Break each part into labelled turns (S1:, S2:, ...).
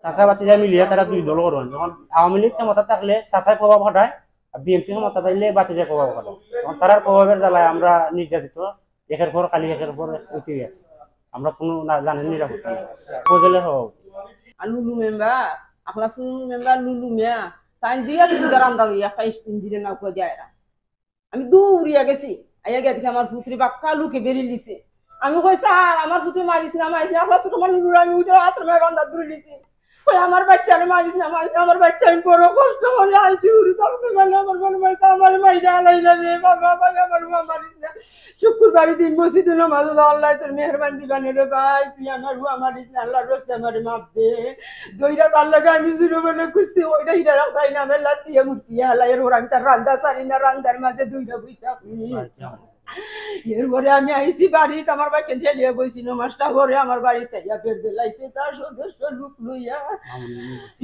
S1: চাচা বাতিজা মিলিয়ে তারা দুই দল করবেন। যখন আওয়ামী লীগ ক্ষমতা থাকলে চাচায় প্রভাব ঘটায়, আর বিএনপি ক্ষমতা থাকলে বাতিজা প্রভাব ঘটায়। তখন তারার প্রভাবের জ্বালায় আমরা নির্যাতিত, একের পর খালি একের পর উঠে গেছে। আমরা কোনো জানেন নিরাপত্তা নেই। উপজেলার সভাপতি
S2: লুলু মেম্বার আপনার মেম্বার লুলু মিয়া তাই দিয়া কিন্তু রান্দা লইয়া একটা ইঞ্জিনের নাও করে দেয়। আমি দৌড়িয়া গেছি, আইয়া গেছি আমার পুত্রী বাক্কা লুকে বেরিয়ে দিছে। আমি কই স্যার আমার পুত্রী মারিস না আপনার তোমার লুলু আমি উঠে আত্মা রান্দা দূরে দিছি। কই আমার বাচ্চা মারিস না আমার বাচ্চা আমি বড় কষ্ট করে আনছি উড়ি থাকতে পারলে আমার মনে হয় আমার মাইরা আলাইলা রে বাবা ভাই আমার মা মারিস না। শুক্রবারের দিন মসজিদে নামাজ আল্লাহ তোর মেহরবানি দিবানে রে ভাই তুই আমার মা মারিস না আল্লাহ রোজ আমার মাপ দে। দইরা তার লাগে আমি শুরু মানে কুস্তি ওইটা হিরা রাখাই না আমি লাতিয়ে মুরকি হালাইয়ের ওর আমি তার রান্দা সারি না রান্দার মাঝে দুইটা বুঝতে এরপরে আমি আইসি বাড়ি আমার বাচ্চা ঠেলিয়ে বইছিল মাসটা ঘরে আমার বাড়িতে বের দিলাইছে তার সদস্য লোক লইয়া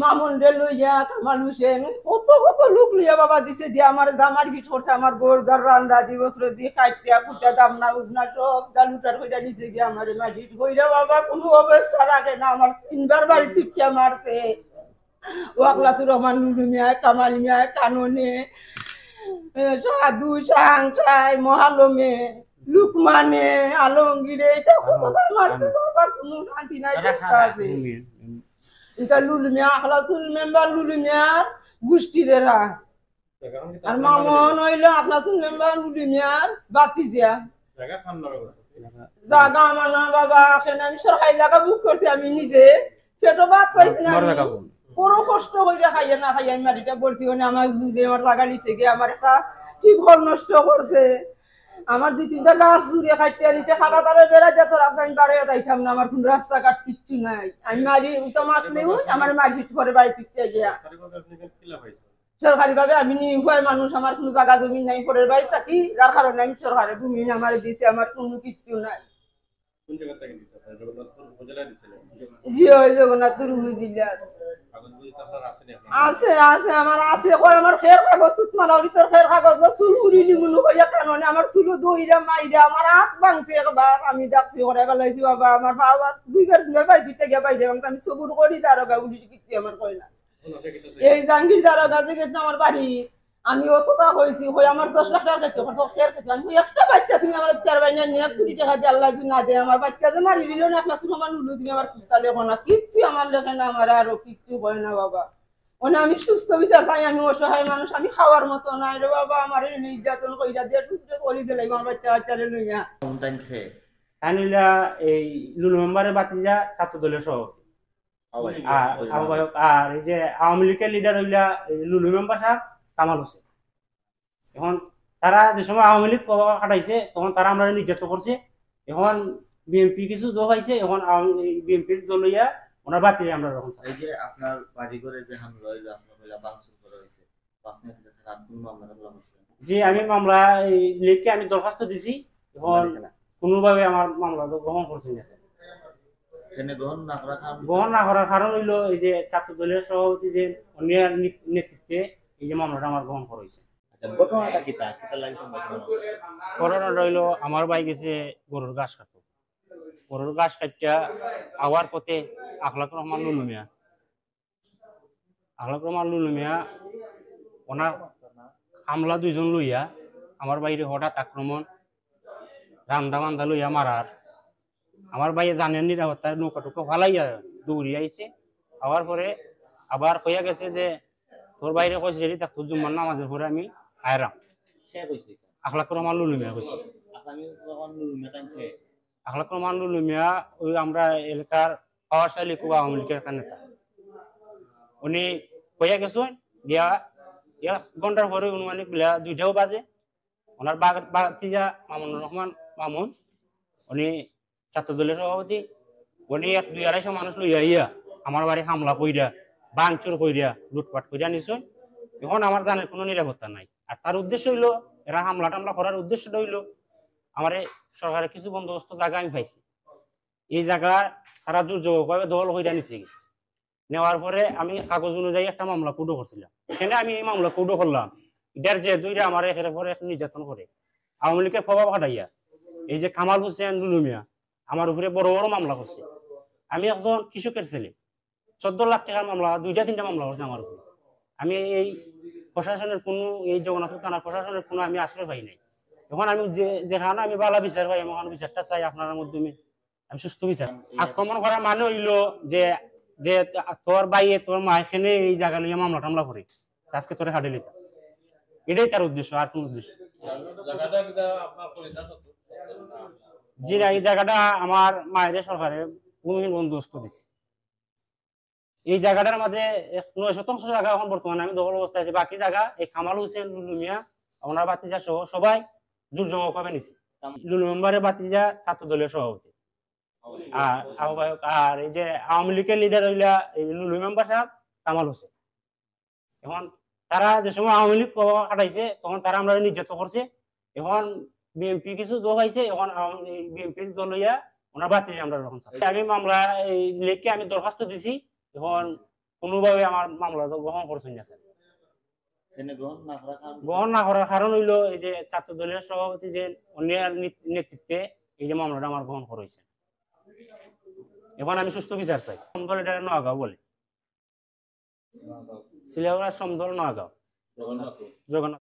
S2: মামুন্ডে লইয়া কামাল হোসেন কত কত লোক লইয়া বাবা দিছে দিয়ে আমার জামার ভিট করছে আমার গোরদার রান্দা দিবসর দিয়ে খাইটিয়া কুটা দামনা উঠনা সব গালুটার কইটা নিচে গিয়ে আমার মাটি কইরা বাবা কোনো অবস্থা রাখে না আমার তিনবার বাড়ি চিপটা মারতে ওয়াকলাসুর রহমান লুলু মিয়া কামাল মিয়া কাননে সাধু সাংসাই মহালমে লুকমানে আলমগীরে এটা কোথায় মারতে বাবা কোনো শান্তি নাই আছে। এটা লুলু মিয়া আখলাসুল মেম্বার লুলু মিয়ার গোষ্ঠীরেরা আর মামন হইল আখলাসুল মেম্বার লুলু মিয়ার বাতিজিয়া জায়গা আমার না বাবা এখানে আমি সরকারি জায়গা বুক করতে আমি নিজে সেটা বাদ পাইছি না বড় কষ্ট করে খাইয়া না খাইয়া আমি মাটিটা বলছি আমার জুড়ে আমার জায়গা নিচে গিয়ে আমার একটা টিপল নষ্ট করছে আমার দুই তিনটা গাছ জুড়ে খাইতে নিচে খাটা তারা বেড়া যেত রাস্তা আমি বাড়িয়ে যাইতাম না আমার কোন রাস্তাঘাট কিচ্ছু নাই আমি মারি তো মাতলেও আমার মারি করে বাড়ি ফিরতে গিয়া সরকারি ভাবে আমি নির্ভয় মানুষ আমার কোনো জায়গা জমি নাই পরের বাড়ি থাকি যার কারণে আমি সরকারি ভূমি আমার দিছে আমার কোনো কিচ্ছু নাই। জি ওই জগন্নাথপুর উপজেলা আছে আছে আমার আছে আমার খের কাগজ মালাউরি তোর খের কাগজ চুল উড়ি নিমুনো কইয়া কারণে আমার চুল দইরা মাইরা আমার হাত ভাঙছে একবার আমি ডাক্তি করে গেলাইছি বাবা আমার বাবা দুইবার বাড়ি দিতে গিয়া বাইরে আমি সবুর করি দারোগা উড়ি কিচ্ছু আমার কই না এই জাঙ্গির দারোগা যে গেছে আমার বাড়ি আমি অতটা হয়েছি হয়ে আমার 10 লাখ টাকা খেতে আমি একটা বাচ্চা তুমি আমার 4 বাইনা নিয়ে 20 টাকা দিয়ে আল্লাহ না দে আমার বাচ্চা যে মারি দিল না একটা সুমান উলু তুমি আমার কুস্তা লেখো না কিচ্ছু আমার লেখে না আমার আরো কিচ্ছু হয় না বাবা ওনা আমি সুস্থ বিচার তাই আমি অসহায় মানুষ আমি খাওয়ার মতো নাই রে বাবা আমার নির্যাতন কইরা দিয়ে সুস্থ করে দিলাই আমার বাচ্চা বাচ্চারে লইয়া
S1: আনিলা এই লুলু মেম্বারের বাতিজা ছাত্র দলের সভাপতি আর এই যে আওয়ামী লীগের লিডার হইলা লুলু মেম্বার সাহেব কামাল হোসেন। এখন তারা যে সময় আওয়ামী লীগ প্রভাব খাটাইছে তখন তারা আমরা নির্যাতন করছে। এখন বিএনপি কিছু যোগ হয়েছে, এখন বিএনপির দল লইয়া ওনার বাতিল আমরা রকম
S3: এই যে আপনার বাড়ি ঘরে যে হামলা হইলো আপনার ভাঙচুর করা হয়েছে আপনি কি মামলা করছেন?
S1: জি আমি মামলা লিখে আমি দরখাস্ত দিছি, এখন কোনোভাবে আমার মামলা গ্রহণ করছেন না। গ্রহণ না করার কারণ হইলো এই যে ছাত্র দলের সভাপতি যে অন্যান্য নেতৃত্বে এই যে মামলাটা আমার গ্রহণ করা হয়েছে। ঘটনাটা হইলো আমার ভাই গেছে গরুর ঘাস কাটতে, গরুর ঘাস কাটিয়া আওয়ার পথে আখলাকুর রহমান লুলু মিয়া ওনার হামলা দুইজন লইয়া আমার বাইরে হঠাৎ আক্রমণ রান্দা বান্দা লইয়া মারার। আমার ভাইয়ে জানেন নিরাপত্তার নৌকা টুকা ফালাইয়া দৌড়িয়ে আইছে। আওয়ার পরে আবার কইয়া গেছে যে তোর বাইরে কইছে যদি তা তোর জুম্মার নামাজের পরে আমি আয়রাম। আখলাকুর রহমান লুলু মিয়া কইছে। আখলাকুর রহমান লুলু মিয়া ওই আমরা এলাকার পাওয়াশালী কুবা আওয়ামী লীগের একটা নেতা। উনি কইয়া গেছেন গিয়া 1 ঘন্টার পরে অনুমানিক বেলা 2টাও বাজে ওনার বাতিজা মামুনুর রহমান মামুন উনি ছাত্র দলের সভাপতি উনি 2-250 মানুষ লইয়া ইয়া আমার বাড়ি হামলা কইরা ভাঙচুর কইরা লুটপাট কইরা নিছেন। এখন আমার জানার কোনো নিরাপত্তা নাই। আর তার উদ্দেশ্য হইলো এরা হামলা টামলা করার উদ্দেশ্যটা হইলো আমার সরকারের কিছু বন্দোবস্ত জায়গা আমি পাইছি, এই জায়গা তারা জোরভাবে দখল কইরা নিছে। নেওয়ার পরে আমি কাগজ অনুযায়ী একটা মামলা কুডো করছিলাম। এখানে আমি এই মামলা কুডো করলাম এটার যে দুইটা আমার এর পরে নির্যাতন করে আওয়ামী লীগের প্রভাব খাটাইয়া এই যে কামাল হোসেন লুলু মিয়া আমার উপরে বড় বড় মামলা করছে। আমি একজন কৃষকের ছেলে, 14 লাখ টাকার মামলা 2টা-3টা মামলা হচ্ছে আমার উপর। আমি এই প্রশাসনের কোনো এই জগন্নাথ থানার প্রশাসনের কোনো আমি আশ্রয় পাই নাই। এখন আমি যেখানে আমি বালা বিচার পাই আমি বিচারটা চাই আপনার মাধ্যমে, আমি সুস্থ বিচার। আক্রমণ করা মানে হইলো যে যে তোর বাইয়ে তোর মা এখানে এই জায়গা নিয়ে মামলা টামলা করে আজকে তোরে হাঁটে নিতাম, এটাই তার উদ্দেশ্য, আর কোন উদ্দেশ্য। জি না, এই জায়গাটা আমার মায়ের সরকারের ভূমিহীন বন্দোবস্ত দিচ্ছে। এই জায়গাটার মাঝে 9 শতাংশ জায়গা এখন বর্তমানে আমি দখল অবস্থায় আছি, বাকি জায়গা এই কামাল হোসেন, লুলু মিয়া, ওনার বাতিজা সহ সবাই জোর জমা পাবে নিছে। লুলু মেম্বারের বাতিজা ছাত্র দলীয় সভাপতি আর আহ্বায়ক, আর এই যে আওয়ামী লীগের লিডার হইলা এই লুলু মেম্বার সাহেব কামাল হোসেন। এখন তারা যে সময় আওয়ামী লীগ কাটাইছে তখন তারা আমরা নির্যাতন করছে, এখন বিএনপি কিছু যোগ হয়েছে, এখন বিএনপি দল লইয়া ওনার বাতি আমরা আমি মামলা এই লেখকে আমি দরখাস্ত দিছি, এখন কোনোভাবে আমার মামলা গ্রহণ করছেন না স্যার। গ্রহণ না করার কারণ হইলো এই যে ছাত্র দলের সভাপতি যে অন্যের নেতৃত্বে এই যে মামলাটা আমার গ্রহণ করেছে। এখন আমি সুস্থ বিচার চাই। সমদল এটা নোয়াগাঁও বলে, সিলেবাস সমদল নোয়াগাঁও, জগন্নাথ।